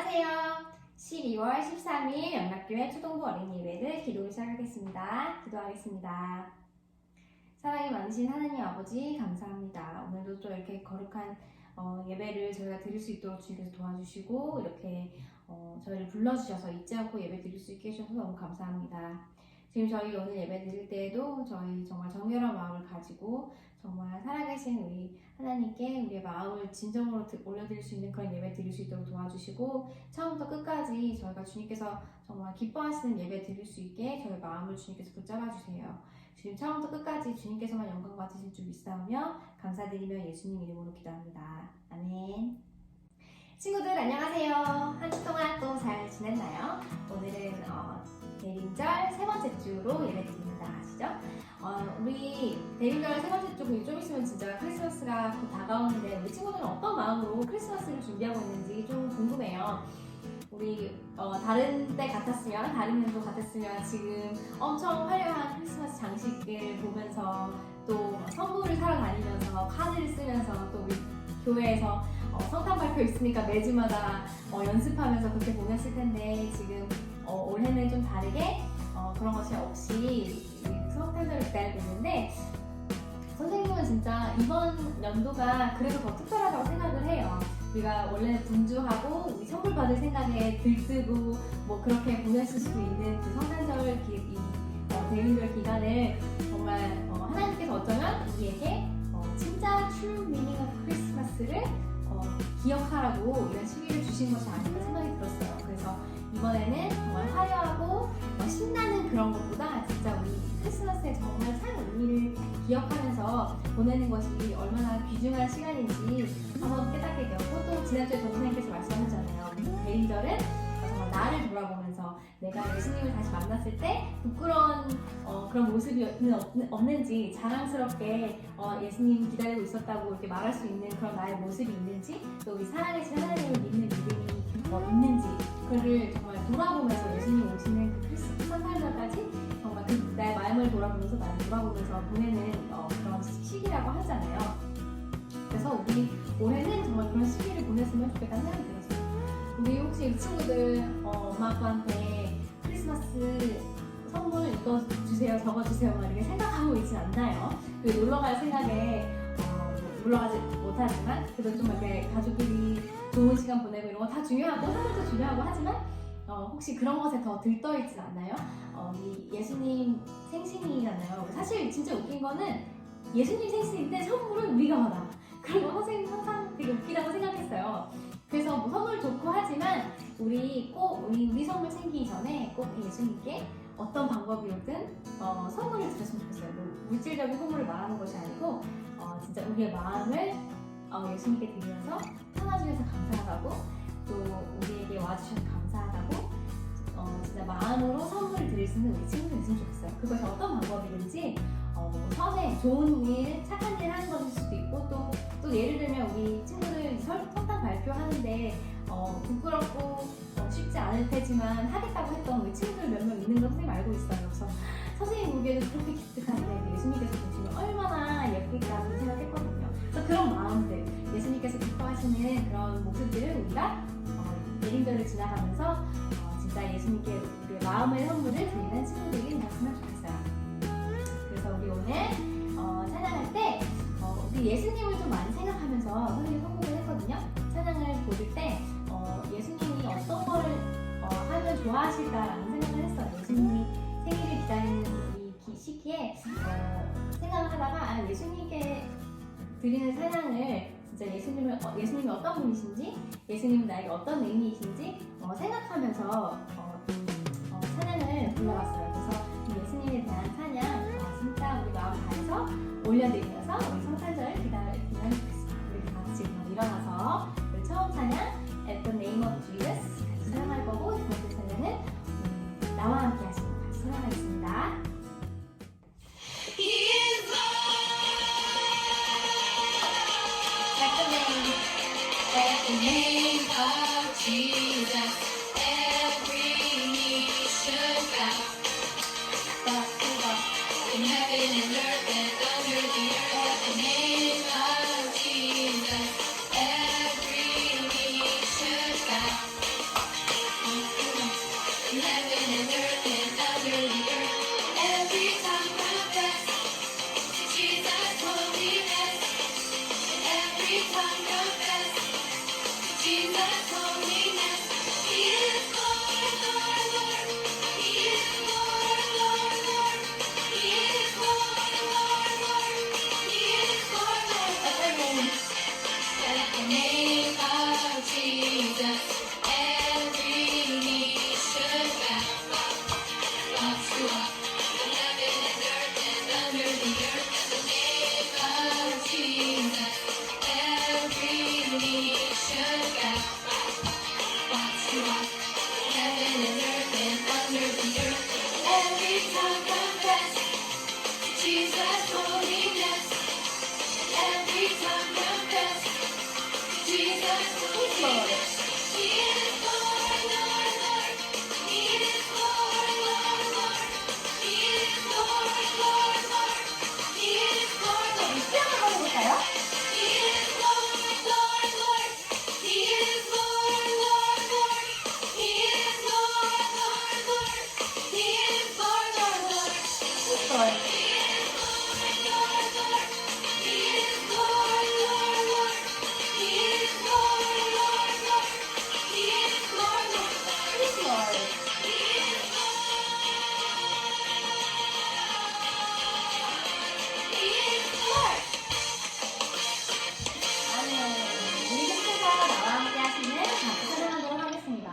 안녕하세요. 12월 13일 영락교회 초등부 어린이 예배를 기도를 시작하겠습니다. 기도하겠습니다. 사랑이 많으신 하나님 아버지 감사합니다. 오늘도 또 이렇게 거룩한 예배를 저희가 드릴 수 있도록 주님께서 도와주시고 이렇게 저희를 불러주셔서 잊지 않고 예배 드릴 수 있게 해주셔서 너무 감사합니다. 지금 저희 오늘 예배 드릴 때에도 저희 정말 정결한 마음을 가지고 정말 살아계신 우리 하나님께 우리의 마음을 진정으로 올려드릴 수 있는 그런 예배 드릴 수 있도록 도와주시고 처음부터 끝까지 저희가 주님께서 정말 기뻐하시는 예배 드릴 수 있게 저희 마음을 주님께서 붙잡아 주세요. 주님 처음부터 끝까지 주님께서만 영광 받으실 줄 믿사오며 감사드리며 예수님 이름으로 기도합니다. 아멘. 친구들 안녕하세요. 한 주 동안 또 잘 지냈나요? 오늘은 대림절 세 번째 주로 예배 드립니다. 아시죠? 우리 대림절 세 번째 주 좀 있으면 진짜 크리스마스가 곧 다가오는데 우리 친구들은 어떤 마음으로 크리스마스를 준비하고 있는지 좀 궁금해요. 우리 다른 때 같았으면 다른 년도 같았으면 지금 엄청 화려한 크리스마스 장식을 보면서 또 선물을 사러 다니면서 카드를 쓰면서 또 우리 교회에서 성탄 발표 있으니까 매주마다 연습하면서 그렇게 보냈을 텐데 지금 올해는 좀 다르게 그런 것이 없이 성탄절을 기다리고 있는데 선생님은 진짜 이번 연도가 그래도 더 특별하다고 생각을 해요. 우리가 원래 분주하고 우리 선물 받을 생각에 들뜨고 뭐 그렇게 보냈을 수도 있는 그 성탄절 대림절 기간을 정말 하나님께서 어쩌면 우리에게 진짜 true meaning of Christmas를 기억하라고 이런 시기를 주신 것이 아닌가 생각이 들었어요. 그래서 이번에는 정말 화려하고 신나는 그런 것보다 진짜 우리 크리스마스의 정말 참 의미를 기억하면서 보내는 것이 얼마나 귀중한 시간인지 한번 깨닫게 되었고 또 지난주에 전도사님께서 말씀하셨잖아요. 대림절은 정말 나를 돌아보면서 내가 예수님을 다시 만났을 때 부끄러운 그런 모습이 없는지 자랑스럽게 예수님 기다리고 있었다고 이렇게 말할 수 있는 그런 나의 모습이 있는지 또 우리 사랑하신 하나님을 믿는 믿음이 있는지 그를 정말 돌아보면서 예수님 오시는 그 크리스마스 성탄절까지 정말 그 나의 마음을 돌아보면서 나를 돌아보면서 보내는 그런 시기라고 하잖아요. 그래서 우리 올해는 정말 그런 시기를 보냈으면 좋겠다는 생각이 들었어요. 우리 혹시 이 친구들 엄마 아빠한테 크리스마스 선물 이거 주세요 저거 주세요 막 이렇게 생각하고 있진 않나요? 놀러갈 생각에 놀러가지 못하지만 그래도 좀 이렇게 가족끼리 좋은 시간 보내고 이런 거 다 중요하고 선물도 중요하고 하지만 혹시 그런 것에 더 들떠있진 않나요? 우리 예수님 생신이잖아요. 사실 진짜 웃긴 거는 예수님 생신인데 선물은 우리가 받아. 그리고 선생님 항상 되게 웃기다고 생각했어요. 그래서 뭐 선물 좋고 하지만 우리 선물 챙기기 전에 꼭 예수님께 어떤 방법이든 선물을 드렸으면 좋겠어요. 뭐 물질적인 선물을 말하는 것이 아니고 진짜 우리의 마음을 예수님께 드리면서 참아주셔서 감사하다고 또 우리에게 와주셔서 감사하다고 진짜 마음으로 선물을 드릴 수 있는 우리 친구들 있으면 좋겠어요. 그것이 어떤 방법이든지 처음에 좋은 일, 착한 일 하는 것일 수도 있고 또 예를 들면 우리 친구들 성탄 발표하는데 부끄럽고 쉽지 않을 테지만 하겠다고 했던 우리 친구들 몇 명 있는 거 선생님 알고 있어요. 그래서 선생님 보기에는 그렇게 기특한데 예수님께서 보시면 얼마나 예쁠까라는 생각했거든요. 그래서 그런 마음들, 예수님께서 기뻐하시는 그런 모습들을 우리가 대림절을 지나가면서 진짜 예수님께 우리의 마음의 선물을 드리는 친구들이 되었으면 좋겠어요. 그래서 우리 오늘 찬양할 때 우리 예수님을 좀 많이 생각하면서 선생님이 선곡을 했거든요. 찬양을 부를 때 예수님이 어떤 거를 하면 좋아하실까라는 생각을 했어요. 예수님이 생일을 기다리는 이 시기에 생각을 하다가 예수님께 드리는 찬양을 진짜 예수님이 어떤 분이신지 예수님은 나에게 어떤 의미이신지 생각하면서 찬양을 불러봤어요. 그래서 이 예수님에 대한 찬양 진짜 우리 마음 다해서 올려드리면서 우리 성탄절을 기다리면 좋겠습니다. 우리 다 같이 일어나서 우리 처음 찬양 At the name of Jesus 같이 사랑할 거고 두 번째 찬양은 나와 함께 하시고 같이 사랑하겠습니다. At the name of Jesus, every knee should bow. In heaven and earth and under the earth, at the name of Jesus, every knee Heaven and earth and under the earth. Every tongue confess Jesus holiness. Every tongue confess Jesus holiness. He is Lord, Lord, Lord. He is Lord, Lord, Lord. He is Lord, Lord, Lord. He is Lord, Lord. 이 시험을 한번 해볼까요? He is Lord, Lord, Lord. He is Lord, Lord, Lord. He is Lord, Lord, Lord. He is Lord, Lord, Lord. Lord. He is Lord, Lord, Lord. He is Lord, Lord, Lord. He is Lord, Lord, Lord. He is Lord, Lord, Lord. He's Lord. He is He is Lord. 아멘. 우리 계속해서 나와 함께 하시는 같이 찬양하도록 하겠습니다.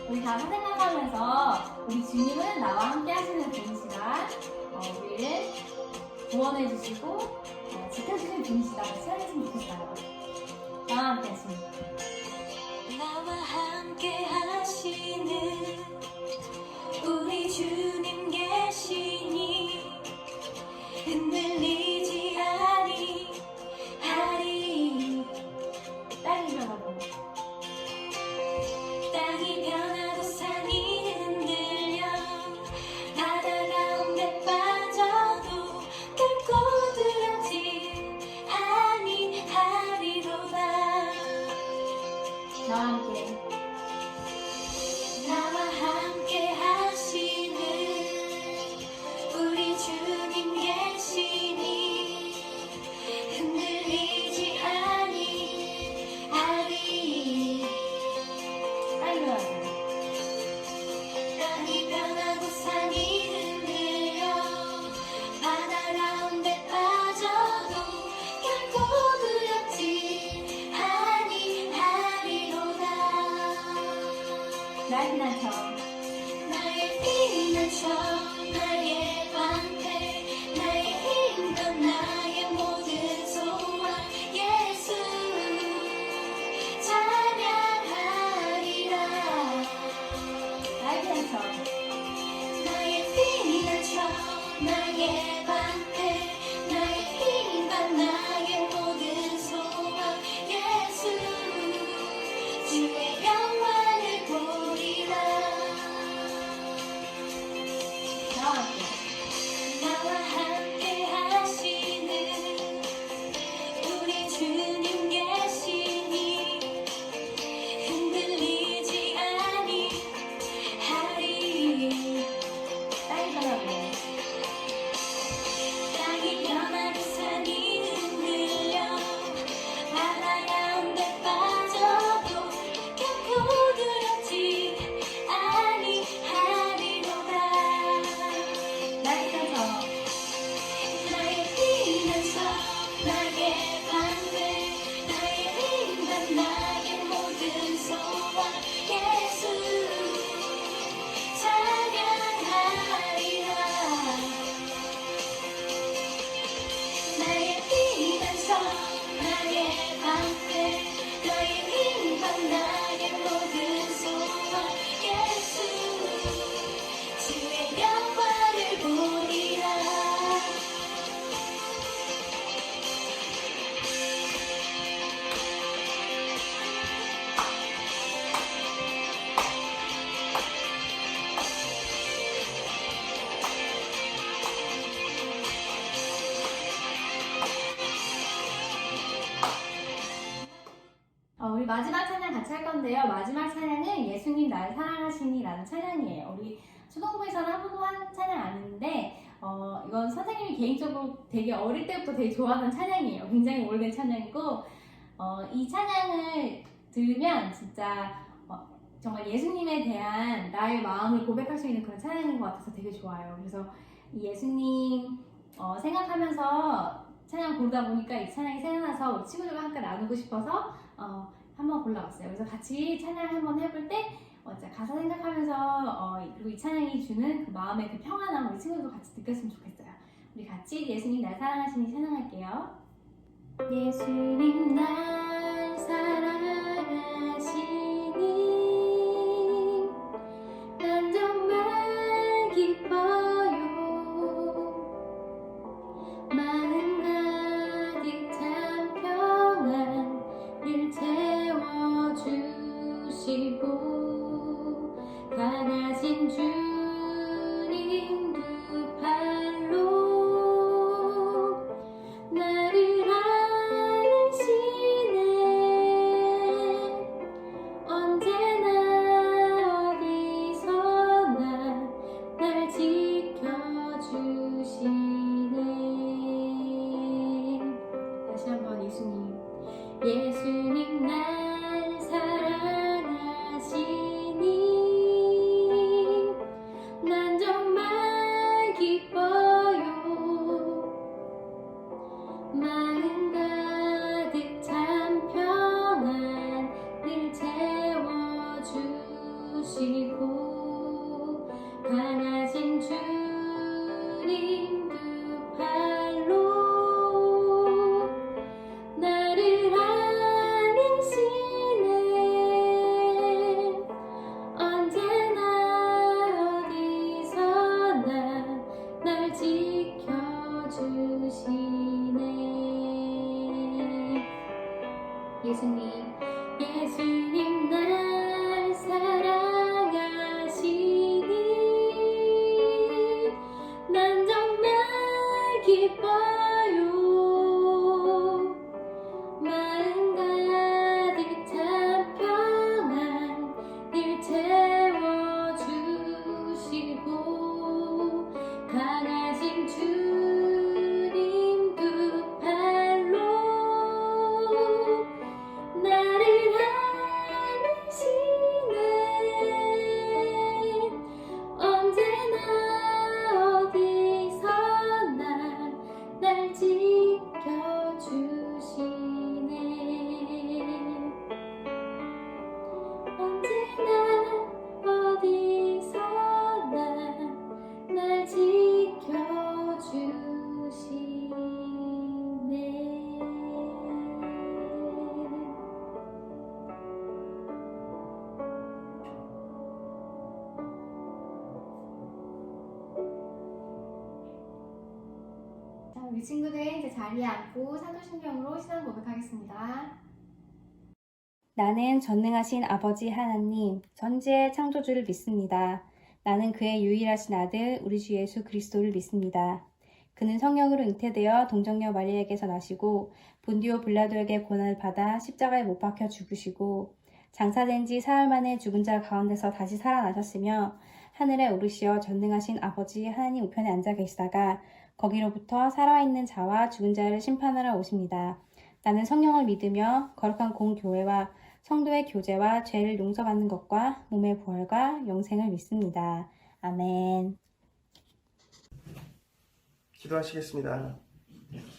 우리 다 생각하면서 우리 주님은 나와 함께 하시는 분이시다. 우리를 구원해 주시고 지켜주시는 분이시다. 같이 하시면 좋겠어요. 나와 함께 하십니다. 나와 함께 하시는 우리 주님 계시니 흔들리지 아니하리. 땅이 변하고 땅이 변하고 산이 흔들려 바다 가운데 빠져도 결코 두렵지 아니하리로다. 나와 함께 나와 함께 하시는 우리 주님 계시니 흔들리지 아니하리. 땅이 변하고 땅이 변하고 산이 흔들려 바다 가운데 빠져도 결코 두렵지 아니하리로다. 나의 피난처 나의 피난처 나의 방패 나의 힘과 나의 모든 소망 예수 찬양하리라. 나의 피난처 나의 피난처 나의 방패 나의 힘과 나의 모든 소망 예수 주의 영광을 보리라. 나와 함께 나와 함께 하시는 우리 주님 계시니 흔들리지 아니하리. 땅이 변하고 땅이 변하고 산이 흔들려 바다 가운데 빠져도 결코 두렵지 아니하리로다. 나의 피난처 나의 피난처 나의 방패 나의 힘과 나의 모든 소망 예수 찬양하리라. 나의 피난처 나의 방패 나의 힘과 나의 모든 소망 예수 주의 영광을 보리라. 우리 마지막 찬양 같이 할 건데요. 마지막 찬양은 예수님 나를 사랑하시니 라는 찬양이에요. 우리 초등부에서는 한 번도 한 찬양 아닌데 이건 선생님이 개인적으로 되게 어릴 때부터 되게 좋아하는 찬양이에요. 굉장히 오래된 찬양이고 이 찬양을 들으면 진짜 정말 예수님에 대한 나의 마음을 고백할 수 있는 그런 찬양인 것 같아서 되게 좋아요. 그래서 이 예수님 생각하면서 찬양 고르다 보니까 이 찬양이 생각나서 우리 친구들과 함께 나누고 싶어서 한번 골라봤어요. 그래서 같이 찬양 한번 해볼 때 가사 생각하면서 그리고 이 찬양이 주는 그 마음의 그 평안함 우리 친구들도 같이 느꼈으면 좋겠어요. 우리 같이 예수님 날 사랑하시니 찬양할게요. 예수님 날 예수님 날 사랑하시니 난 정말 기뻐요. 마음 가득 참 평안 늘 채워주시고 강하신 주님 두 팔로 나를 안으시네. 언제나 어디서나 날 지켜주시네. 예수님 날 사랑하시니 난 정말 기뻐요. 마음 가득 참 평안 늘 채워주시고 강하신 주님 두 팔로 나를 안으시네. 언제나 어디서나 날 지켜주시네. 언제나 어디서나 날 지켜주시네. 자, 우리 친구들 이제 자리에 앉고 사도신경으로 신앙 고백하겠습니다. 나는 전능하신 아버지 하나님, 전지의 창조주를 믿습니다. 나는 그의 유일하신 아들, 우리 주 예수 그리스도를 믿습니다. 그는 성령으로 잉태되어 동정녀 마리아에게서 나시고 본디오 빌라도에게 고난을 받아 십자가에 못 박혀 죽으시고 장사된 지 사흘 만에 죽은 자 가운데서 다시 살아나셨으며 하늘에 오르시어 전능하신 아버지 하나님 우편에 앉아 계시다가 거기로부터 살아있는 자와 죽은 자를 심판하러 오십니다. 나는 성령을 믿으며 거룩한 공교회와 성도의 교제와 죄를 용서받는 것과 몸의 부활과 영생을 믿습니다. 아멘. 기도하시겠습니다.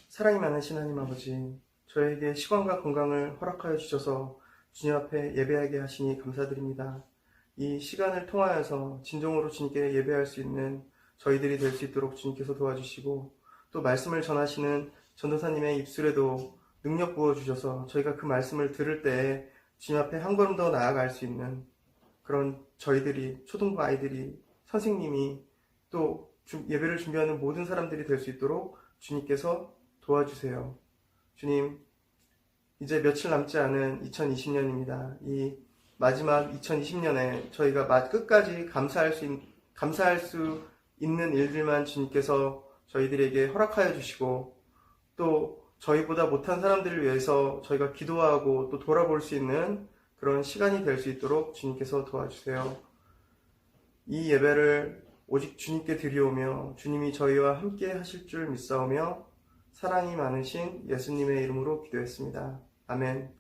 사랑이 많으신 하나님 아버지, 저에게 시간과 건강을 허락하여 주셔서 주님 앞에 예배하게 하시니 감사드립니다. 이 시간을 통하여서 진정으로 주님께 예배할 수 있는 저희들이 될 수 있도록 주님께서 도와주시고 또 말씀을 전하시는 전도사님의 입술에도 능력 부어주셔서 저희가 그 말씀을 들을 때에 주님 앞에 한 걸음 더 나아갈 수 있는 그런 저희들이, 초등부 아이들이, 선생님이 또 예배를 준비하는 모든 사람들이 될 수 있도록 주님께서 도와주세요. 주님, 이제 며칠 남지 않은 2020년입니다. 이 마지막 2020년에 저희가 끝까지 감사할 수 있는 일들만 주님께서 저희들에게 허락하여 주시고 또 저희보다 못한 사람들을 위해서 저희가 기도하고 또 돌아볼 수 있는 그런 시간이 될 수 있도록 주님께서 도와주세요. 이 예배를 오직 주님께 드리오며 주님이 저희와 함께 하실 줄 믿사오며 사랑이 많으신 예수님의 이름으로 기도했습니다. 아멘.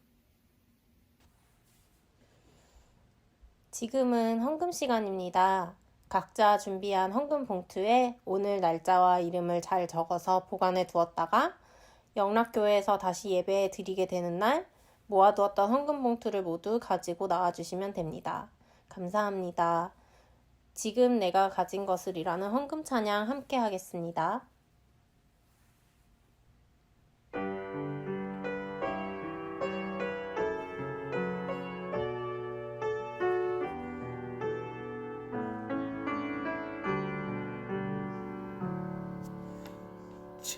지금은 헌금 시간입니다. 각자 준비한 헌금 봉투에 오늘 날짜와 이름을 잘 적어서 보관해 두었다가 영락교회에서 다시 예배 드리게 되는 날 모아두었던 헌금 봉투를 모두 가지고 나와주시면 됩니다. 감사합니다. 지금 내가 가진 것을이라는 헌금 찬양 함께 하겠습니다.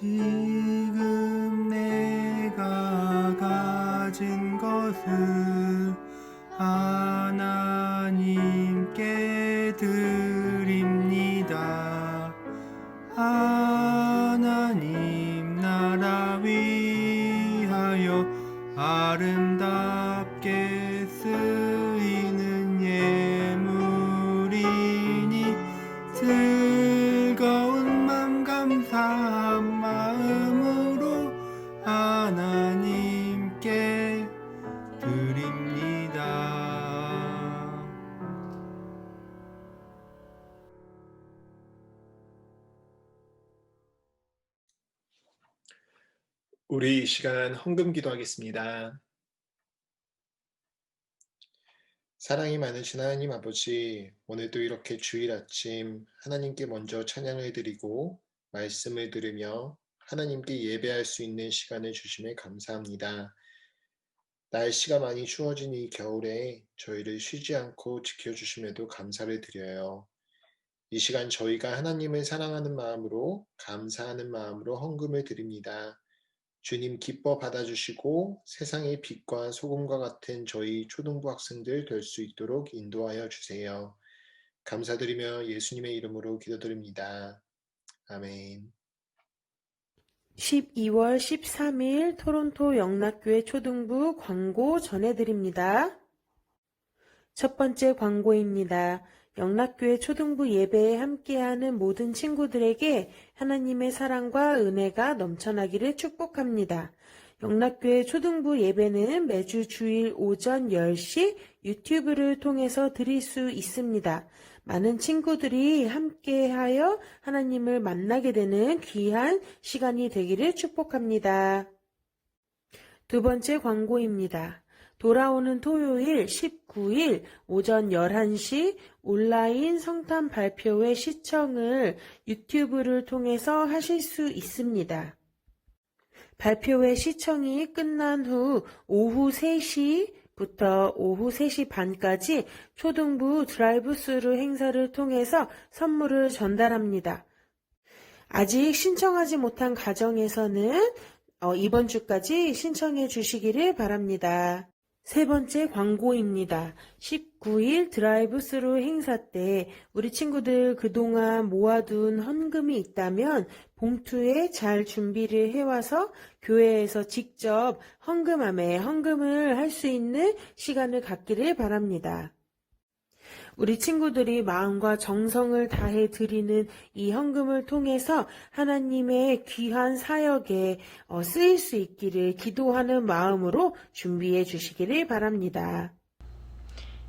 지금 내가 가진 것을 하나님께 드립니다. 하나님 나라 위하여 아름답게 쓰이는 예물이니 즐거운 맘 감사한 마음으로 하나님께 우리 이 시간 헌금 기도하겠습니다. 사랑이 많으신 하나님 아버지, 오늘도 이렇게 주일 아침 하나님께 먼저 찬양을 드리고 말씀을 들으며 하나님께 예배할 수 있는 시간을 주심에 감사합니다. 날씨가 많이 추워진 이 겨울에 저희를 쉬지 않고 지켜주심에도 감사를 드려요. 이 시간 저희가 하나님을 사랑하는 마음으로 감사하는 마음으로 헌금을 드립니다. 주님 기뻐 받아주시고 세상의 빛과 소금과 같은 저희 초등부 학생들 될 수 있도록 인도하여 주세요. 감사드리며 예수님의 이름으로 기도드립니다. 아멘. 12월 13일 토론토 영락교회 초등부 광고 전해드립니다. 첫 번째 광고입니다. 영락교회 초등부 예배에 함께하는 모든 친구들에게 하나님의 사랑과 은혜가 넘쳐나기를 축복합니다. 영락교회 초등부 예배는 매주 주일 오전 10시 유튜브를 통해서 드릴 수 있습니다. 많은 친구들이 함께하여 하나님을 만나게 되는 귀한 시간이 되기를 축복합니다. 두 번째 광고입니다. 돌아오는 토요일 19일 오전 11시 온라인 성탄 발표회 시청을 유튜브를 통해서 하실 수 있습니다. 발표회 시청이 끝난 후 오후 3시부터 오후 3시 반까지 초등부 드라이브스루 행사를 통해서 선물을 전달합니다. 아직 신청하지 못한 가정에서는 이번 주까지 신청해 주시기를 바랍니다. 세 번째 광고입니다. 19일 드라이브스루 행사 때 우리 친구들 그동안 모아둔 헌금이 있다면 봉투에 잘 준비를 해와서 교회에서 직접 헌금함에 헌금을 할 수 있는 시간을 갖기를 바랍니다. 우리 친구들이 마음과 정성을 다해 드리는 이 헌금을 통해서 하나님의 귀한 사역에 쓰일 수 있기를 기도하는 마음으로 준비해 주시기를 바랍니다.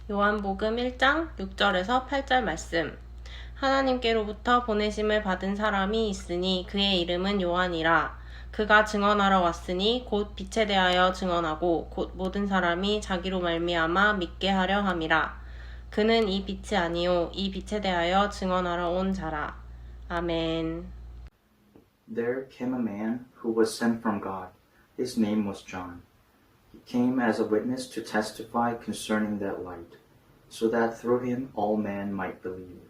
요한복음 1장 6절에서 8절 말씀. 하나님께로부터 보내심을 받은 사람이 있으니 그의 이름은 요한이라. 그가 증언하러 왔으니 곧 빛에 대하여 증언하고 곧 모든 사람이 자기로 말미암아 믿게 하려 함이라. 그는 이 빛이 아니요 이 빛에 대하여 증언하러 온 자라. 아멘. There came a man who was sent from God. His name was John. He came as a witness to testify concerning that light, so that through him all men might believe.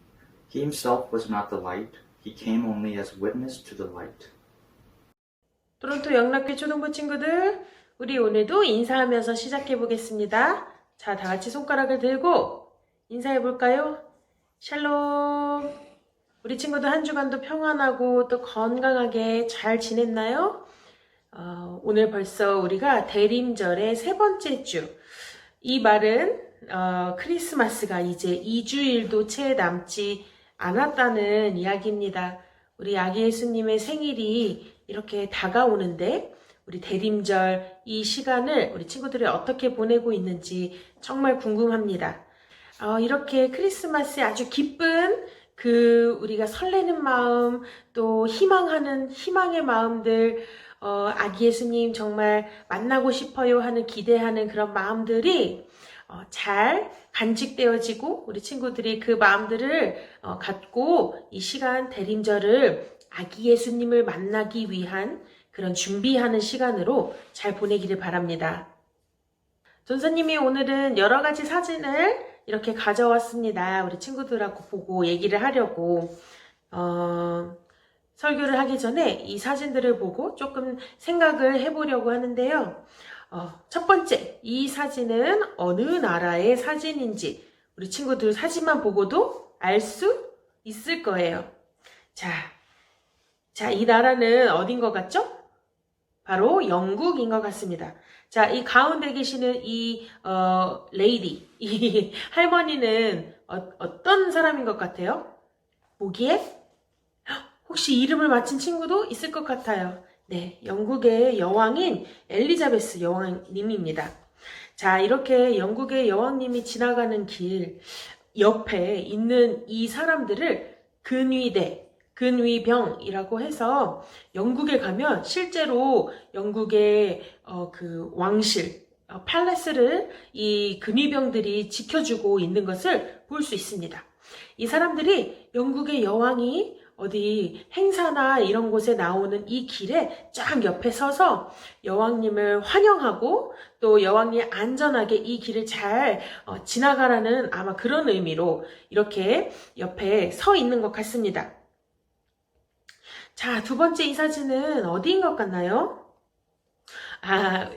He himself was not the light. He came only as witness to the light. 토론토 영락교 초등부 친구들, 우리 오늘도 인사하면서 시작해 보겠습니다. 자, 다 같이 손가락을 들고 인사해 볼까요? 샬롬. 우리 친구들 한 주간도 평안하고 또 건강하게 잘 지냈나요? 오늘 벌써 우리가 대림절의 세 번째 주. 이 말은 크리스마스가 이제 2주일도 채 남지 않았다는 이야기입니다. 우리 아기 예수님의 생일이 이렇게 다가오는데 우리 대림절 이 시간을 우리 친구들이 어떻게 보내고 있는지 정말 궁금합니다. 이렇게 크리스마스에 아주 기쁜 우리가 설레는 마음, 또 희망의 마음들, 아기 예수님 정말 만나고 싶어요 하는 기대하는 그런 마음들이 잘 간직되어지고 우리 친구들이 그 마음들을 갖고 이 시간 대림절을 아기 예수님을 만나기 위한 그런 준비하는 시간으로 잘 보내기를 바랍니다. 전사님이 오늘은 여러 가지 사진을 이렇게 가져왔습니다. 우리 친구들하고 보고 얘기를 하려고 설교를 하기 전에 이 사진들을 보고 조금 생각을 해보려고 하는데요. 첫 번째, 이 사진은 어느 나라의 사진인지 우리 친구들 사진만 보고도 알 수 있을 거예요. 자, 이 나라는 어딘 것 같죠? 바로 영국인 것 같습니다. 자, 이 가운데 계시는 이 레이디, 이 할머니는 어떤 사람인 것 같아요? 보기에 혹시 이름을 맞힌 친구도 있을 것 같아요. 네, 영국의 여왕인 엘리자베스 여왕님입니다. 자, 이렇게 영국의 여왕님이 지나가는 길 옆에 있는 이 사람들을 근위대, 근위병이라고 해서 영국에 가면 실제로 영국의 그 왕실, 팔레스를 이 근위병들이 지켜주고 있는 것을 볼 수 있습니다. 이 사람들이 영국의 여왕이 어디 행사나 이런 곳에 나오는 이 길에 쫙 옆에 서서 여왕님을 환영하고 또 여왕이 안전하게 이 길을 잘 지나가라는 아마 그런 의미로 이렇게 옆에 서 있는 것 같습니다. 자, 두 번째 이 사진은 어디인 것 같나요?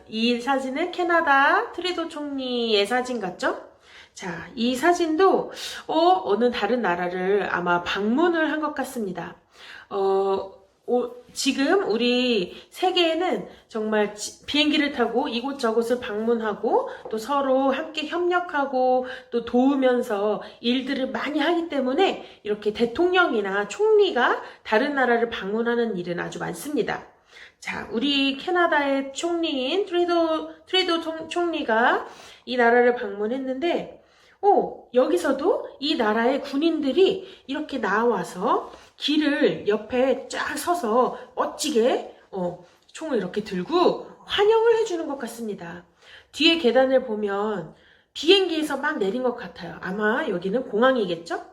이 사진은 캐나다 트리도 총리의 사진 같죠? 자, 이 사진도 어느 다른 나라를 아마 방문을 한 것 같습니다. 지금 우리 세계에는 정말 비행기를 타고 이곳저곳을 방문하고 또 서로 함께 협력하고 또 도우면서 일들을 많이 하기 때문에 이렇게 대통령이나 총리가 다른 나라를 방문하는 일은 아주 많습니다. 자, 우리 캐나다의 총리인 트리도 총리가 이 나라를 방문했는데 여기서도 이 나라의 군인들이 이렇게 나와서 길을 옆에 쫙 서서 멋지게 총을 이렇게 들고 환영을 해주는 것 같습니다. 뒤에 계단을 보면 비행기에서 막 내린 것 같아요. 아마 여기는 공항이겠죠?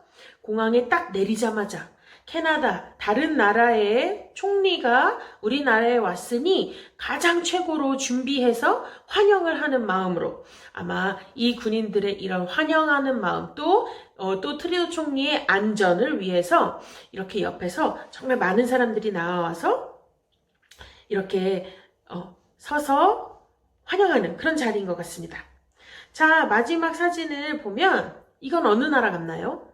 공항에 딱 내리자마자 캐나다, 다른 나라의 총리가 우리나라에 왔으니 가장 최고로 준비해서 환영을 하는 마음으로 아마 이 군인들의 이런 환영하는 마음 또 트리도 총리의 안전을 위해서 이렇게 옆에서 정말 많은 사람들이 나와서 이렇게 서서 환영하는 그런 자리인 것 같습니다. 자, 마지막 사진을 보면 이건 어느 나라 같나요?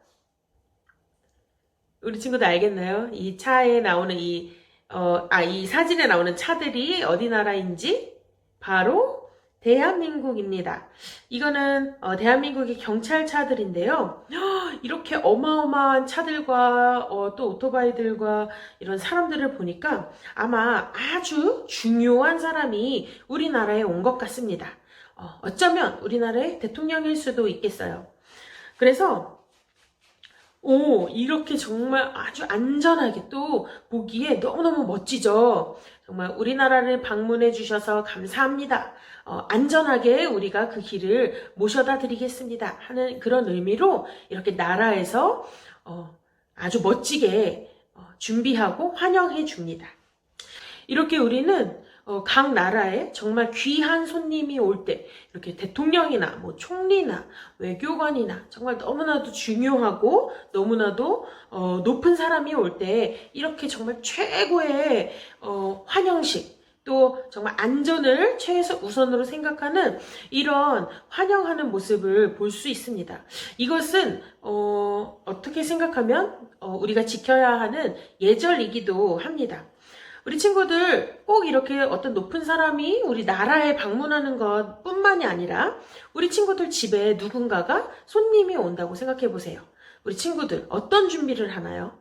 우리 친구들 알겠나요? 이 차에 나오는 이 사진에 나오는 차들이 어디 나라인지 바로 대한민국입니다. 이거는 대한민국의 경찰차들인데요. 이렇게 어마어마한 차들과 또 오토바이들과 이런 사람들을 보니까 아마 아주 중요한 사람이 우리나라에 온 것 같습니다. 어쩌면 우리나라의 대통령일 수도 있겠어요. 그래서 이렇게 정말 아주 안전하게 또 보기에 너무너무 멋지죠. 정말 우리나라를 방문해 주셔서 감사합니다. 안전하게 우리가 그 길을 모셔다 드리겠습니다 하는 그런 의미로 이렇게 나라에서 아주 멋지게 준비하고 환영해 줍니다. 이렇게 우리는 각 나라에 정말 귀한 손님이 올 때 이렇게 대통령이나 총리나 외교관이나 정말 너무나도 중요하고 너무나도 높은 사람이 올 때 이렇게 정말 최고의 환영식 또 정말 안전을 최우선으로 생각하는 이런 환영하는 모습을 볼 수 있습니다. 이것은 어떻게 생각하면 우리가 지켜야 하는 예절이기도 합니다. 우리 친구들 꼭 이렇게 어떤 높은 사람이 우리 나라에 방문하는 것 뿐만이 아니라 우리 친구들 집에 누군가가 손님이 온다고 생각해 보세요. 우리 친구들 어떤 준비를 하나요?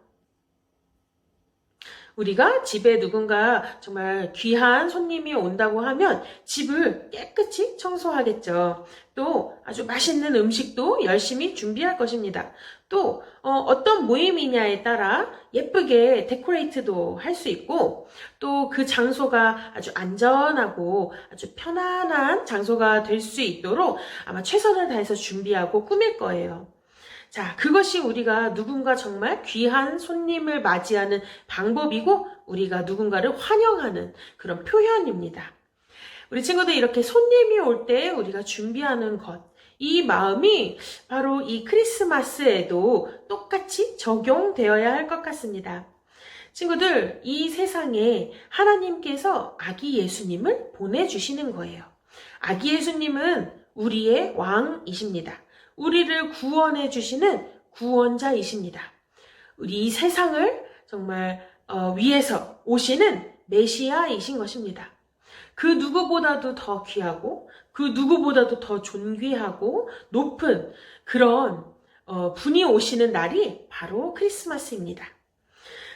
우리가 집에 누군가 정말 귀한 손님이 온다고 하면 집을 깨끗이 청소하겠죠. 또 아주 맛있는 음식도 열심히 준비할 것입니다. 또 어떤 모임이냐에 따라 예쁘게 데코레이트도 할 수 있고 또 그 장소가 아주 안전하고 아주 편안한 장소가 될 수 있도록 아마 최선을 다해서 준비하고 꾸밀 거예요. 자, 그것이 우리가 누군가 정말 귀한 손님을 맞이하는 방법이고 우리가 누군가를 환영하는 그런 표현입니다. 우리 친구들 이렇게 손님이 올 때 우리가 준비하는 것, 이 마음이 바로 이 크리스마스에도 똑같이 적용되어야 할 것 같습니다. 친구들, 이 세상에 하나님께서 아기 예수님을 보내주시는 거예요. 아기 예수님은 우리의 왕이십니다. 우리를 구원해 주시는 구원자이십니다. 우리 이 세상을 정말 위해서 오시는 메시아이신 것입니다. 그 누구보다도 더 귀하고 그 누구보다도 더 존귀하고 높은 그런 분이 오시는 날이 바로 크리스마스입니다.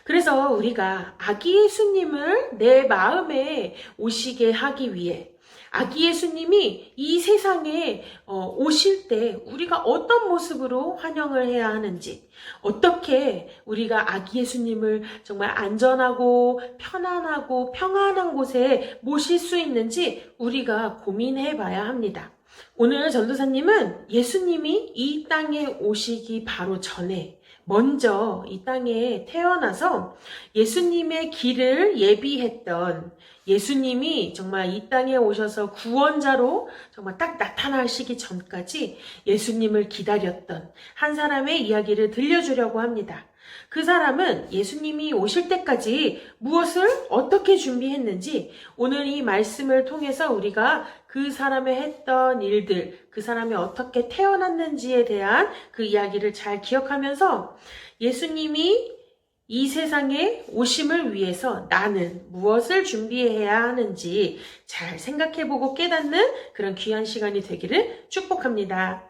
그래서 우리가 아기 예수님을 내 마음에 오시게 하기 위해 아기 예수님이 이 세상에 오실 때 우리가 어떤 모습으로 환영을 해야 하는지, 어떻게 우리가 아기 예수님을 정말 안전하고 편안하고 평안한 곳에 모실 수 있는지 우리가 고민해 봐야 합니다. 오늘 전도사님은 예수님이 이 땅에 오시기 바로 전에 먼저 이 땅에 태어나서 예수님의 길을 예비했던, 예수님이 정말 이 땅에 오셔서 구원자로 정말 딱 나타나시기 전까지 예수님을 기다렸던 한 사람의 이야기를 들려주려고 합니다. 그 사람은 예수님이 오실 때까지 무엇을 어떻게 준비했는지 오늘 이 말씀을 통해서 우리가 그 사람의 했던 일들, 그 사람이 어떻게 태어났는지에 대한 그 이야기를 잘 기억하면서 예수님이 이 세상에 오심을 위해서 나는 무엇을 준비해야 하는지 잘 생각해보고 깨닫는 그런 귀한 시간이 되기를 축복합니다.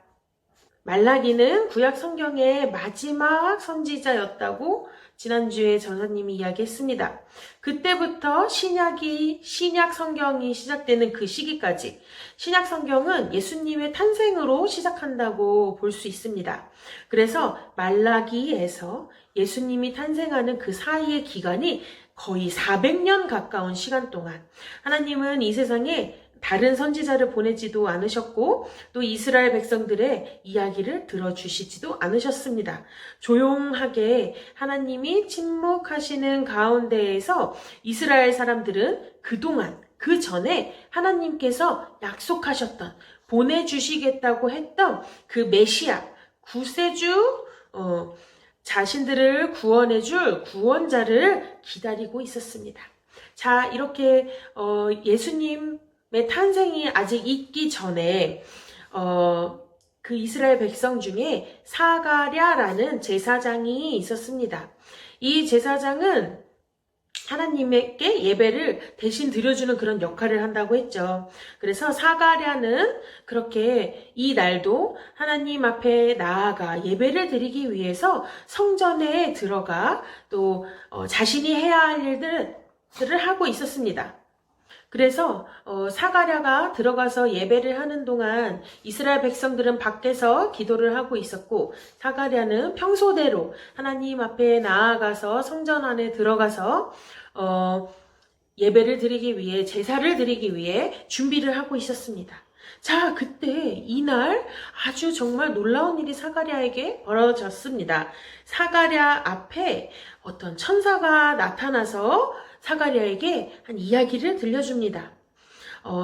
말라기는 구약 성경의 마지막 선지자였다고 지난주에 전사님이 이야기했습니다. 그때부터 신약 성경이 시작되는 그 시기까지 신약 성경은 예수님의 탄생으로 시작한다고 볼 수 있습니다. 그래서 말라기에서 예수님이 탄생하는 그 사이의 기간이 거의 400년 가까운 시간 동안 하나님은 이 세상에 다른 선지자를 보내지도 않으셨고 또 이스라엘 백성들의 이야기를 들어주시지도 않으셨습니다. 조용하게 하나님이 침묵하시는 가운데에서 이스라엘 사람들은 그동안 그 전에 하나님께서 약속하셨던, 보내주시겠다고 했던 그 메시아, 구세주, 자신들을 구원해줄 구원자를 기다리고 있었습니다. 자, 이렇게 예수님의 탄생이 아직 있기 전에 그 이스라엘 백성 중에 사가랴라는 제사장이 있었습니다. 이 제사장은 하나님께 예배를 대신 드려주는 그런 역할을 한다고 했죠. 그래서 사가랴는 그렇게 이 날도 하나님 앞에 나아가 예배를 드리기 위해서 성전에 들어가 또 자신이 해야 할 일들을 하고 있었습니다. 그래서 사가랴가 들어가서 예배를 하는 동안 이스라엘 백성들은 밖에서 기도를 하고 있었고 사가랴는 평소대로 하나님 앞에 나아가서 성전 안에 들어가서 예배를 드리기 위해, 제사를 드리기 위해 준비를 하고 있었습니다. 자, 그때 이날 아주 정말 놀라운 일이 사가랴에게 벌어졌습니다. 사가랴 앞에 어떤 천사가 나타나서 사가랴에게 한 이야기를 들려줍니다.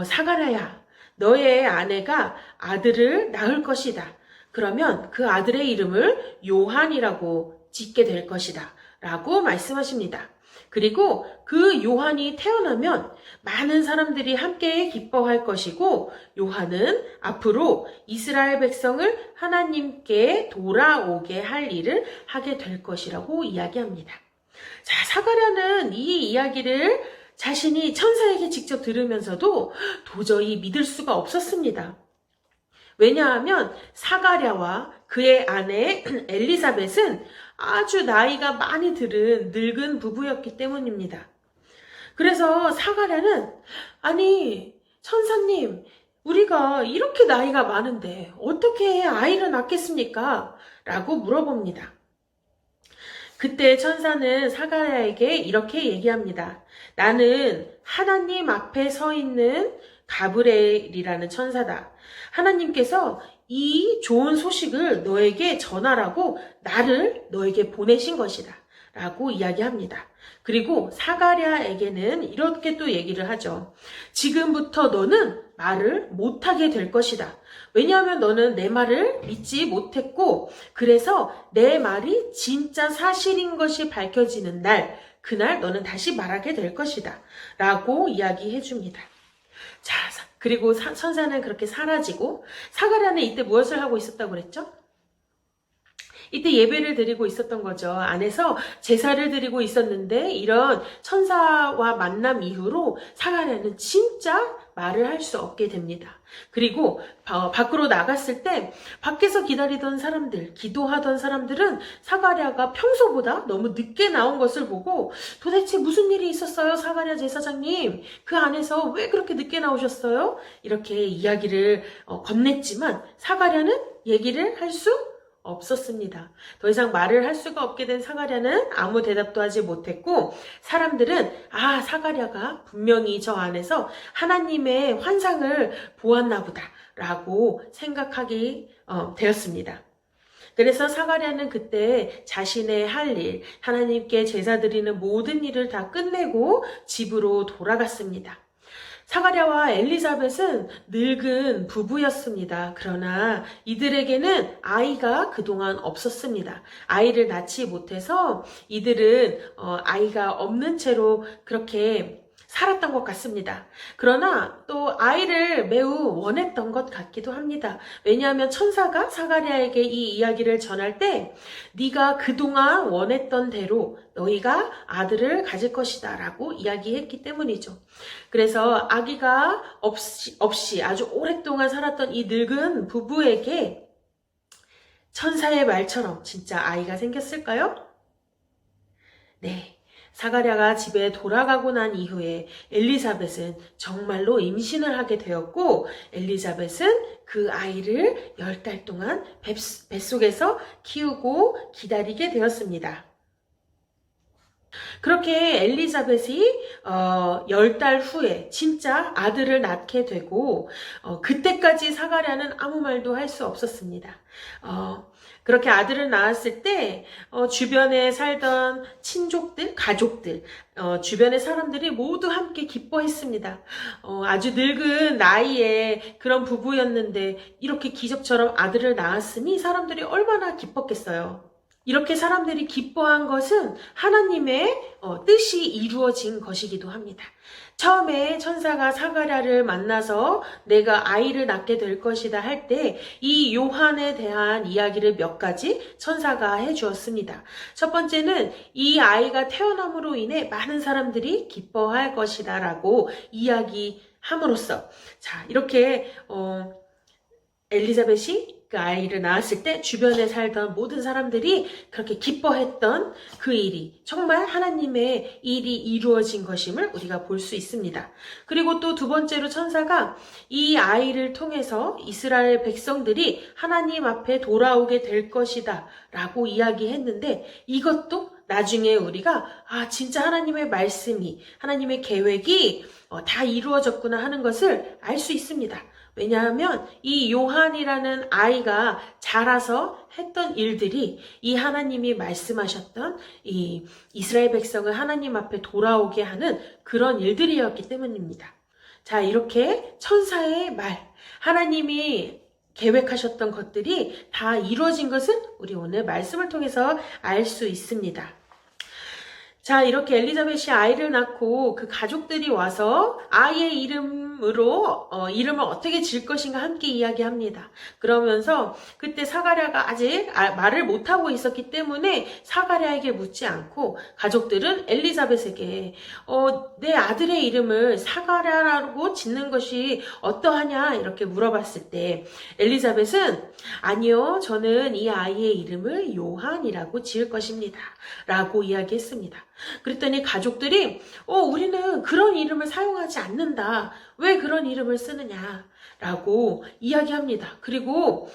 사가랴야, 너의 아내가 아들을 낳을 것이다. 그러면 그 아들의 이름을 요한이라고 짓게 될 것이다. 라고 말씀하십니다. 그리고 그 요한이 태어나면 많은 사람들이 함께 기뻐할 것이고 요한은 앞으로 이스라엘 백성을 하나님께 돌아오게 할 일을 하게 될 것이라고 이야기합니다. 자, 사가랴는 이 이야기를 자신이 천사에게 직접 들으면서도 도저히 믿을 수가 없었습니다. 왜냐하면 사가랴와 그의 아내 엘리사벳은 아주 나이가 많이 들은 늙은 부부였기 때문입니다. 그래서 사가랴는 아니 천사님, 우리가 이렇게 나이가 많은데 어떻게 아이를 낳겠습니까? 라고 물어봅니다. 그때 천사는 사가랴에게 이렇게 얘기합니다. 나는 하나님 앞에 서 있는 가브리엘이라는 천사다. 하나님께서 이 좋은 소식을 너에게 전하라고 나를 너에게 보내신 것이다. 라고 이야기합니다. 그리고 사가랴에게는 이렇게 또 얘기를 하죠. 지금부터 너는 말을 못하게 될 것이다. 왜냐하면 너는 내 말을 믿지 못했고 그래서 내 말이 진짜 사실인 것이 밝혀지는 날, 그날 너는 다시 말하게 될 것이다. 라고 이야기해 줍니다. 자, 그리고 천사는 그렇게 사라지고 사가랴는 이때 무엇을 하고 있었다고 그랬죠? 이때 예배를 드리고 있었던 거죠. 안에서 제사를 드리고 있었는데 이런 천사와 만남 이후로 사가랴는 진짜 말을 할 수 없게 됩니다. 그리고 밖으로 나갔을 때 밖에서 기다리던 사람들, 기도하던 사람들은 사가랴가 평소보다 너무 늦게 나온 것을 보고 도대체 무슨 일이 있었어요, 사가랴 제사장님? 그 안에서 왜 그렇게 늦게 나오셨어요? 이렇게 이야기를 건넸지만 사가랴는 얘기를 할 수 없었습니다. 더 이상 말을 할 수가 없게 된 사가랴는 아무 대답도 하지 못했고 사람들은 사가랴가 분명히 저 안에서 하나님의 환상을 보았나 보다 라고 생각하게 되었습니다. 그래서 사가랴는 그때 자신의 할 일, 하나님께 제사 드리는 모든 일을 다 끝내고 집으로 돌아갔습니다. 사가랴와 엘리사벳은 늙은 부부였습니다. 그러나 이들에게는 아이가 그동안 없었습니다. 아이를 낳지 못해서 이들은 아이가 없는 채로 그렇게 살았던 것 같습니다. 그러나 또 아이를 매우 원했던 것 같기도 합니다. 왜냐하면 천사가 사가랴에게 이 이야기를 전할 때 네가 그동안 원했던 대로 너희가 아들을 가질 것이다 라고 이야기했기 때문이죠. 그래서 아기가 없이 아주 오랫동안 살았던 이 늙은 부부에게 천사의 말처럼 진짜 아이가 생겼을까요? 네. 사가랴가 집에 돌아가고 난 이후에 엘리사벳은 정말로 임신을 하게 되었고 엘리사벳은 그 아이를 10달 동안 뱃속에서 키우고 기다리게 되었습니다. 그렇게 엘리사벳이 10달 후에 진짜 아들을 낳게 되고 그때까지 사가랴는 아무 말도 할 수 없었습니다. 그렇게 아들을 낳았을 때 주변에 살던 친족들, 가족들, 주변의 사람들이 모두 함께 기뻐했습니다. 아주 늙은 나이에 그런 부부였는데 이렇게 기적처럼 아들을 낳았으니 사람들이 얼마나 기뻤겠어요. 이렇게 사람들이 기뻐한 것은 하나님의 뜻이 이루어진 것이기도 합니다. 처음에 천사가 사가랴를 만나서 내가 아이를 낳게 될 것이다 할 때 이 요한에 대한 이야기를 몇 가지 천사가 해주었습니다. 첫 번째는 이 아이가 태어남으로 인해 많은 사람들이 기뻐할 것이다 라고 이야기함으로써 이렇게 엘리사벳이 그 아이를 낳았을 때 주변에 살던 모든 사람들이 그렇게 기뻐했던 그 일이 정말 하나님의 일이 이루어진 것임을 우리가 볼 수 있습니다. 그리고 또 두 번째로 천사가 이 아이를 통해서 이스라엘 백성들이 하나님 앞에 돌아오게 될 것이다 라고 이야기했는데 이것도 나중에 우리가 진짜 하나님의 말씀이 하나님의 계획이 다 이루어졌구나 하는 것을 알 수 있습니다. 왜냐하면 이 요한이라는 아이가 자라서 했던 일들이 이 하나님이 말씀하셨던 이 이스라엘 백성을 하나님 앞에 돌아오게 하는 그런 일들이었기 때문입니다. 이렇게 천사의 말, 하나님이 계획하셨던 것들이 다 이루어진 것은 우리 오늘 말씀을 통해서 알 수 있습니다. 이렇게 엘리사벳이 아이를 낳고 그 가족들이 와서 아이의 이름을 어떻게 지을 것인가 함께 이야기합니다. 그러면서 그때 사가랴가 아직 말을 못하고 있었기 때문에 사가랴에게 묻지 않고 가족들은 엘리사벳에게 내 아들의 이름을 사가랴라고 짓는 것이 어떠하냐 이렇게 물어봤을 때 엘리사벳은 아니요, 저는 이 아이의 이름을 요한이라고 지을 것입니다 라고 이야기했습니다. 그랬더니 가족들이 우리는 그런 이름을 사용하지 않는다. 왜 그런 이름을 쓰느냐 라고 이야기합니다. 그리고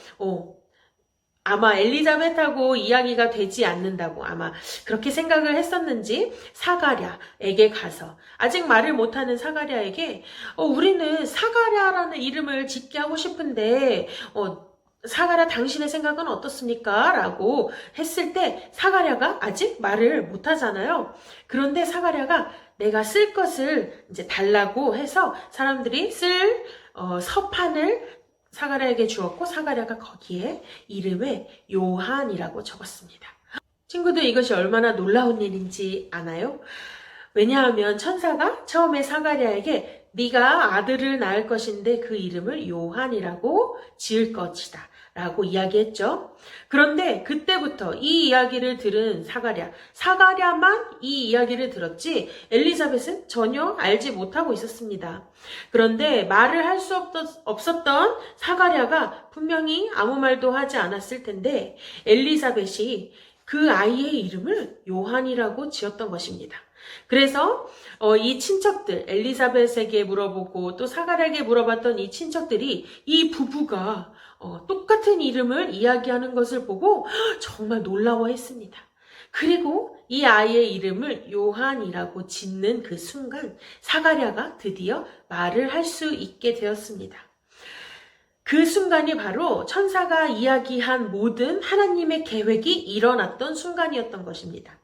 아마 엘리자벳하고 이야기가 되지 않는다고 아마 그렇게 생각을 했었는지 사가랴에게 가서 아직 말을 못하는 사가랴에게 우리는 사가랴라는 이름을 짓게 하고 싶은데 사가랴 당신의 생각은 어떻습니까? 라고 했을 때 사가랴가 아직 말을 못하잖아요. 그런데 사가랴가 내가 쓸 것을 이제 달라고 해서 사람들이 쓸 서판을 사가랴에게 주었고 사가랴가 거기에 이름에 요한이라고 적었습니다. 친구들 이것이 얼마나 놀라운 일인지 아나요? 왜냐하면 천사가 처음에 사가랴에게 네가 아들을 낳을 것인데 그 이름을 요한이라고 지을 것이다 라고 이야기했죠. 그런데 그때부터 이 이야기를 들은 사가랴만 이 이야기를 들었지 엘리사벳은 전혀 알지 못하고 있었습니다. 그런데 말을 할 수 없었던 사가랴가 분명히 아무 말도 하지 않았을 텐데 엘리사벳이 그 아이의 이름을 요한이라고 지었던 것입니다. 그래서 이 친척들, 엘리사벳에게 물어보고 또 사가랴에게 물어봤던 이 친척들이 이 부부가 똑같은 이름을 이야기하는 것을 보고 정말 놀라워했습니다. 그리고 이 아이의 이름을 요한이라고 짓는 그 순간 사가랴가 드디어 말을 할 수 있게 되었습니다. 그 순간이 바로 천사가 이야기한 모든 하나님의 계획이 일어났던 순간이었던 것입니다.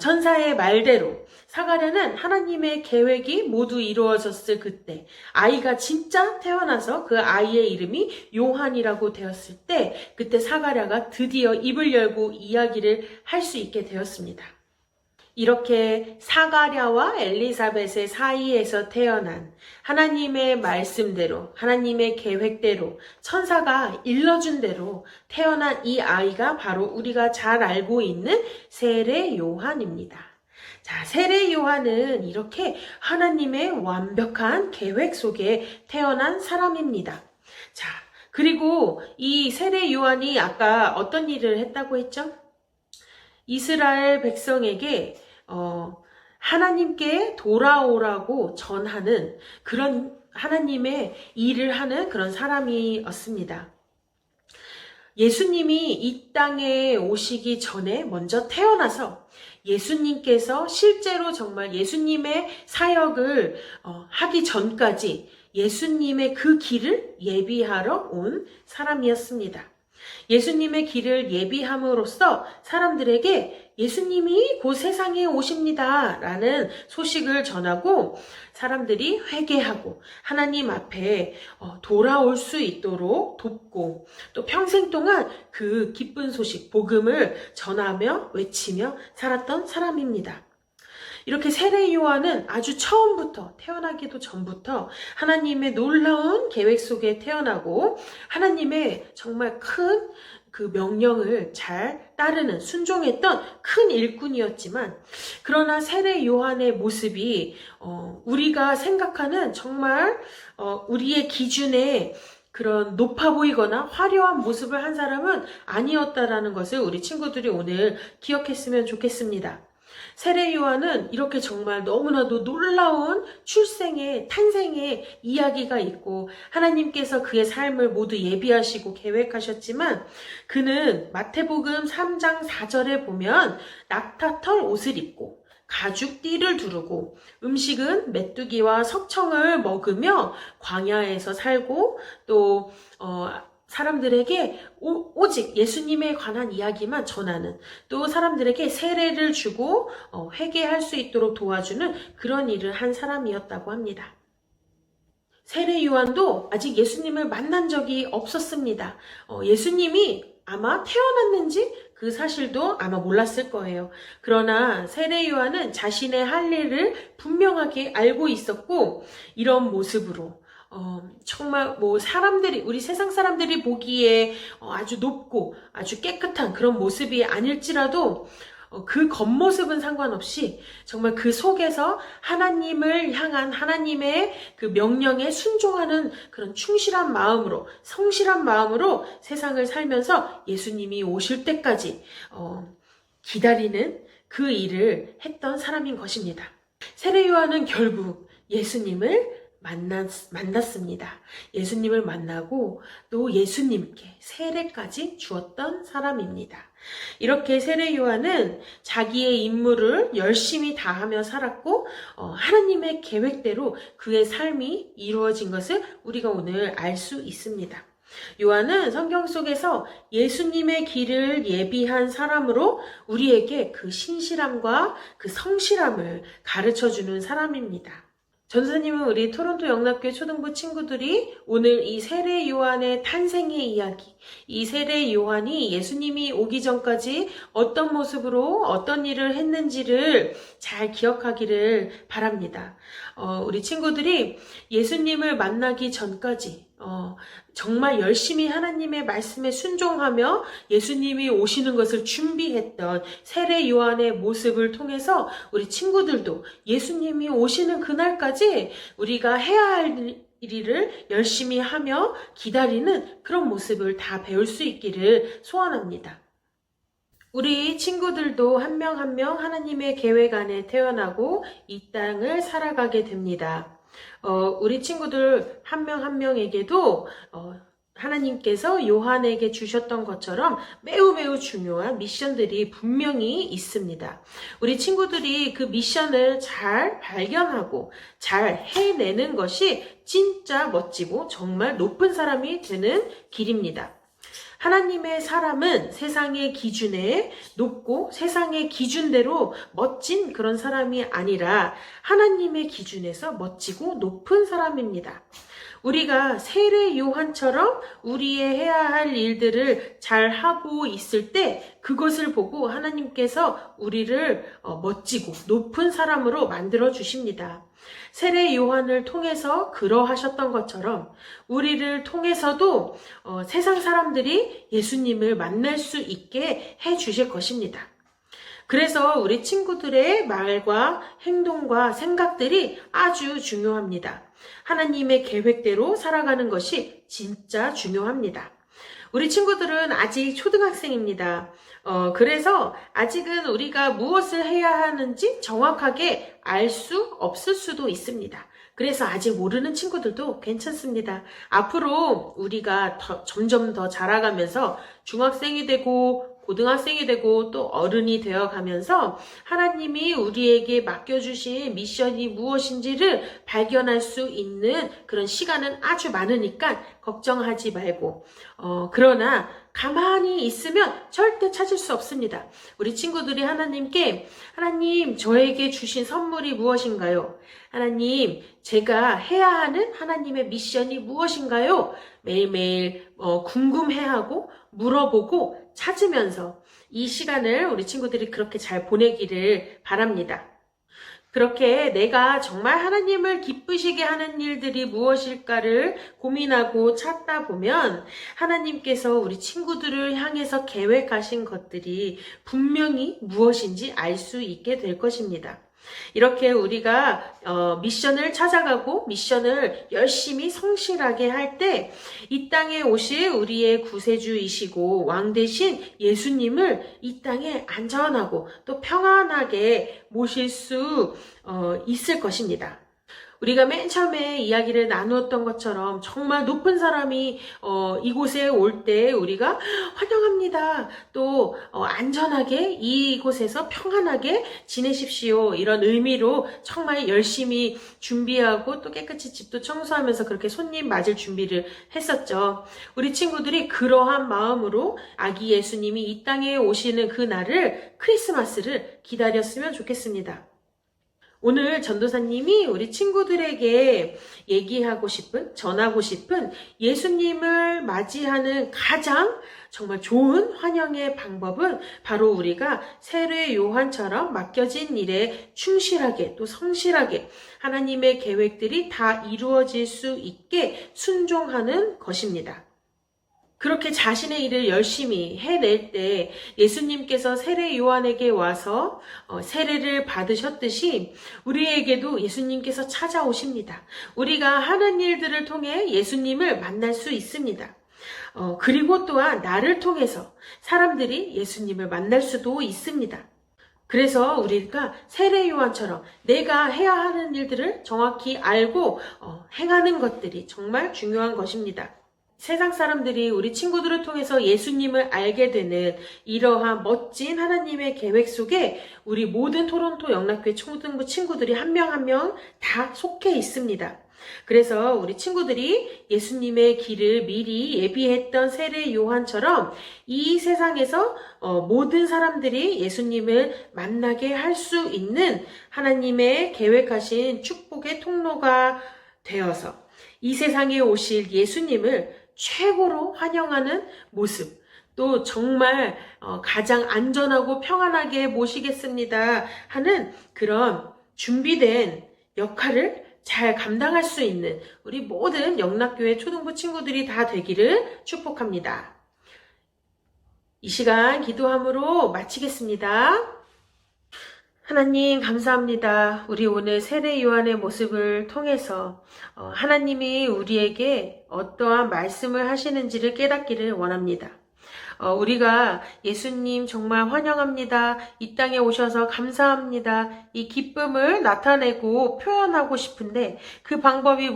천사의 말대로 사가랴는 하나님의 계획이 모두 이루어졌을 그때 아이가 진짜 태어나서 그 아이의 이름이 요한이라고 되었을 때 그때 사가랴가 드디어 입을 열고 이야기를 할 수 있게 되었습니다. 이렇게 사가랴와 엘리사벳의 사이에서 태어난 하나님의 말씀대로 하나님의 계획대로 천사가 일러준 대로 태어난 이 아이가 바로 우리가 잘 알고 있는 세례 요한입니다. 자, 세례 요한은 이렇게 하나님의 완벽한 계획 속에 태어난 사람입니다. 자, 그리고 이 세례 요한이 아까 어떤 일을 했다고 했죠? 이스라엘 백성에게 하나님께 돌아오라고 전하는 그런 하나님의 일을 하는 그런 사람이었습니다. 예수님이 이 땅에 오시기 전에 먼저 태어나서 예수님께서 실제로 정말 예수님의 사역을 하기 전까지 예수님의 그 길을 예비하러 온 사람이었습니다. 예수님의 길을 예비함으로써 사람들에게 예수님이 곧 세상에 오십니다 라는 소식을 전하고 사람들이 회개하고 하나님 앞에 돌아올 수 있도록 돕고 또 평생 동안 그 기쁜 소식, 복음을 전하며 외치며 살았던 사람입니다. 이렇게 세례 요한은 아주 처음부터 태어나기도 전부터 하나님의 놀라운 계획 속에 태어나고 하나님의 정말 큰 그 명령을 잘 따르는 순종했던 큰 일꾼이었지만 그러나 세례 요한의 모습이 우리가 생각하는 정말 우리의 기준에 그런 높아 보이거나 화려한 모습을 한 사람은 아니었다라는 것을 우리 친구들이 오늘 기억했으면 좋겠습니다. 세례 요한은 이렇게 정말 너무나도 놀라운 탄생의 이야기가 있고 하나님께서 그의 삶을 모두 예비하시고 계획하셨지만 그는 마태복음 3장 4절에 보면 낙타털 옷을 입고 가죽띠를 두르고 음식은 메뚜기와 석청을 먹으며 광야에서 살고 또 사람들에게 오직 예수님에 관한 이야기만 전하는 또 사람들에게 세례를 주고 회개할 수 있도록 도와주는 그런 일을 한 사람이었다고 합니다. 세례 요한도 아직 예수님을 만난 적이 없었습니다. 예수님이 아마 태어났는지 그 사실도 아마 몰랐을 거예요. 그러나 세례 요한은 자신의 할 일을 분명하게 알고 있었고 이런 모습으로 정말 우리 세상 사람들이 보기에 아주 높고 아주 깨끗한 그런 모습이 아닐지라도 그 겉모습은 상관없이 정말 그 속에서 하나님을 향한 하나님의 그 명령에 순종하는 그런 충실한 마음으로 성실한 마음으로 세상을 살면서 예수님이 오실 때까지 기다리는 그 일을 했던 사람인 것입니다. 세례 요한은 결국 예수님을 만났습니다. 예수님을 만나고 또 예수님께 세례까지 주었던 사람입니다. 이렇게 세례 요한은 자기의 임무를 열심히 다하며 살았고 하나님의 계획대로 그의 삶이 이루어진 것을 우리가 오늘 알 수 있습니다. 요한은 성경 속에서 예수님의 길을 예비한 사람으로 우리에게 그 신실함과 그 성실함을 가르쳐주는 사람입니다. 전사님은 우리 토론토 영락교회 초등부 친구들이 오늘 이 세례 요한의 탄생의 이야기, 이 세례 요한이 예수님이 오기 전까지 어떤 모습으로 어떤 일을 했는지를 잘 기억하기를 바랍니다. 우리 친구들이 예수님을 만나기 전까지 정말 열심히 하나님의 말씀에 순종하며 예수님이 오시는 것을 준비했던 세례 요한의 모습을 통해서 우리 친구들도 예수님이 오시는 그날까지 우리가 해야 할 일을 열심히 하며 기다리는 그런 모습을 다 배울 수 있기를 소원합니다. 우리 친구들도 한 명 한 명 하나님의 계획 안에 태어나고 이 땅을 살아가게 됩니다. 우리 친구들 한 명 한 명에게도 하나님께서 요한에게 주셨던 것처럼 매우 중요한 미션들이 분명히 있습니다. 우리 친구들이 그 미션을 잘 발견하고 잘 해내는 것이 진짜 멋지고 정말 높은 사람이 되는 길입니다. 하나님의 사람은 세상의 기준에 높고 세상의 기준대로 멋진 그런 사람이 아니라 하나님의 기준에서 멋지고 높은 사람입니다. 우리가 세례 요한처럼 우리의 해야 할 일들을 잘 하고 있을 때 그것을 보고 하나님께서 우리를 멋지고 높은 사람으로 만들어 주십니다. 세례 요한을 통해서 그러하셨던 것처럼 우리를 통해서도 세상 사람들이 예수님을 만날 수 있게 해 주실 것입니다. 그래서 우리 친구들의 말과 행동과 생각들이 아주 중요합니다. 하나님의 계획대로 살아가는 것이 진짜 중요합니다. 우리 친구들은 아직 초등학생입니다. 그래서 아직은 우리가 무엇을 해야 하는지 정확하게 알 수 없을 수도 있습니다. 그래서 아직 모르는 친구들도 괜찮습니다. 앞으로 우리가 점점 더 자라가면서 중학생이 되고 고등학생이 되고 또 어른이 되어 가면서 하나님이 우리에게 맡겨주신 미션이 무엇인지를 발견할 수 있는 그런 시간은 아주 많으니까 걱정하지 말고 그러나 가만히 있으면 절대 찾을 수 없습니다. 우리 친구들이 하나님께 하나님 저에게 주신 선물이 무엇인가요? 하나님 제가 해야 하는 하나님의 미션이 무엇인가요? 매일매일 궁금해하고 물어보고 찾으면서 이 시간을 우리 친구들이 그렇게 잘 보내기를 바랍니다. 그렇게 내가 정말 하나님을 기쁘시게 하는 일들이 무엇일까를 고민하고 찾다 보면 하나님께서 우리 친구들을 향해서 계획하신 것들이 분명히 무엇인지 알 수 있게 될 것입니다. 이렇게 우리가 미션을 찾아가고 미션을 열심히 성실하게 할 때 이 땅에 오실 우리의 구세주이시고 왕 되신 예수님을 이 땅에 안전하고 또 평안하게 모실 수 있을 것입니다. 우리가 맨 처음에 이야기를 나누었던 것처럼 정말 높은 사람이 이곳에 올 때 우리가 환영합니다. 또 안전하게 이곳에서 평안하게 지내십시오. 이런 의미로 정말 열심히 준비하고 또 깨끗이 집도 청소하면서 그렇게 손님 맞을 준비를 했었죠. 우리 친구들이 그러한 마음으로 아기 예수님이 이 땅에 오시는 그 날을 크리스마스를 기다렸으면 좋겠습니다. 오늘 전도사님이 우리 친구들에게 얘기하고 싶은, 전하고 싶은 예수님을 맞이하는 가장 정말 좋은 환영의 방법은 바로 우리가 세례 요한처럼 맡겨진 일에 충실하게 또 성실하게 하나님의 계획들이 다 이루어질 수 있게 순종하는 것입니다. 그렇게 자신의 일을 열심히 해낼 때 예수님께서 세례 요한에게 와서 세례를 받으셨듯이 우리에게도 예수님께서 찾아오십니다. 우리가 하는 일들을 통해 예수님을 만날 수 있습니다. 그리고 또한 나를 통해서 사람들이 예수님을 만날 수도 있습니다. 그래서 우리가 세례 요한처럼 내가 해야 하는 일들을 정확히 알고 행하는 것들이 정말 중요한 것입니다. 세상 사람들이 우리 친구들을 통해서 예수님을 알게 되는 이러한 멋진 하나님의 계획 속에 우리 모든 토론토 영락교회 초등부 친구들이 한 명 한 명 다 속해 있습니다. 그래서 우리 친구들이 예수님의 길을 미리 예비했던 세례 요한처럼 이 세상에서 모든 사람들이 예수님을 만나게 할 수 있는 하나님의 계획하신 축복의 통로가 되어서 이 세상에 오실 예수님을 최고로 환영하는 모습, 또 정말 가장 안전하고 평안하게 모시겠습니다 하는 그런 준비된 역할을 잘 감당할 수 있는 우리 모든 영락교회 초등부 친구들이 다 되기를 축복합니다. 이 시간 기도함으로 마치겠습니다. 하나님 감사합니다. 우리 오늘 세례 요한의 모습을 통해서 하나님이 우리에게 어떠한 말씀을 하시는지를 깨닫기를 원합니다. 우리가 예수님 정말 환영합니다. 이 땅에 오셔서 감사합니다. 이 기쁨을 나타내고 표현하고 싶은데 그 방법이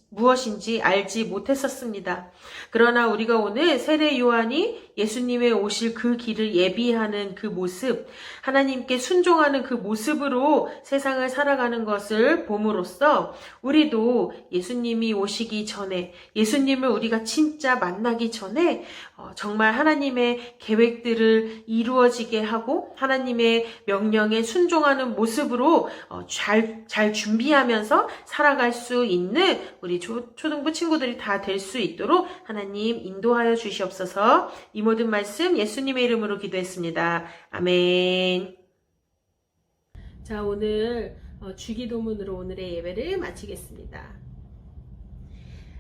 무엇인지 알지 못했었습니다. 그러나 우리가 오늘 세례 요한이 예수님의 오실 그 길을 예비하는 그 모습, 하나님께 순종하는 그 모습으로 세상을 살아가는 것을 봄으로써 우리도 예수님이 오시기 전에, 예수님을 우리가 진짜 만나기 전에 정말 하나님의 계획들을 이루어지게 하고 하나님의 명령에 순종하는 모습으로 잘 준비하면서 살아갈 수 있는 우리 초등부 친구들이 다 될 수 있도록 하나님 인도하여 주시옵소서. 이 모든 말씀 예수님의 이름으로 기도했습니다. 아멘. 자, 오늘 주기도문으로 오늘의 예배를 마치겠습니다.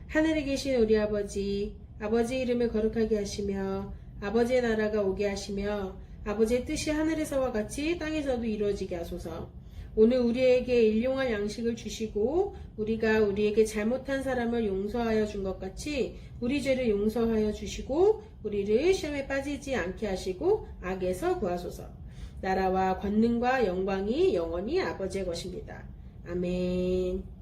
하늘에 계신 우리 아버지 이름을 거룩하게 하시며 아버지의 나라가 오게 하시며 아버지의 뜻이 하늘에서와 같이 땅에서도 이루어지게 하소서. 오늘 우리에게 일용할 양식을 주시고 우리가 우리에게 잘못한 사람을 용서하여 준 것 같이 우리 죄를 용서하여 주시고 우리를 시험에 빠지지 않게 하시고 악에서 구하소서. 나라와 권능과 영광이 영원히 아버지의 것입니다. 아멘.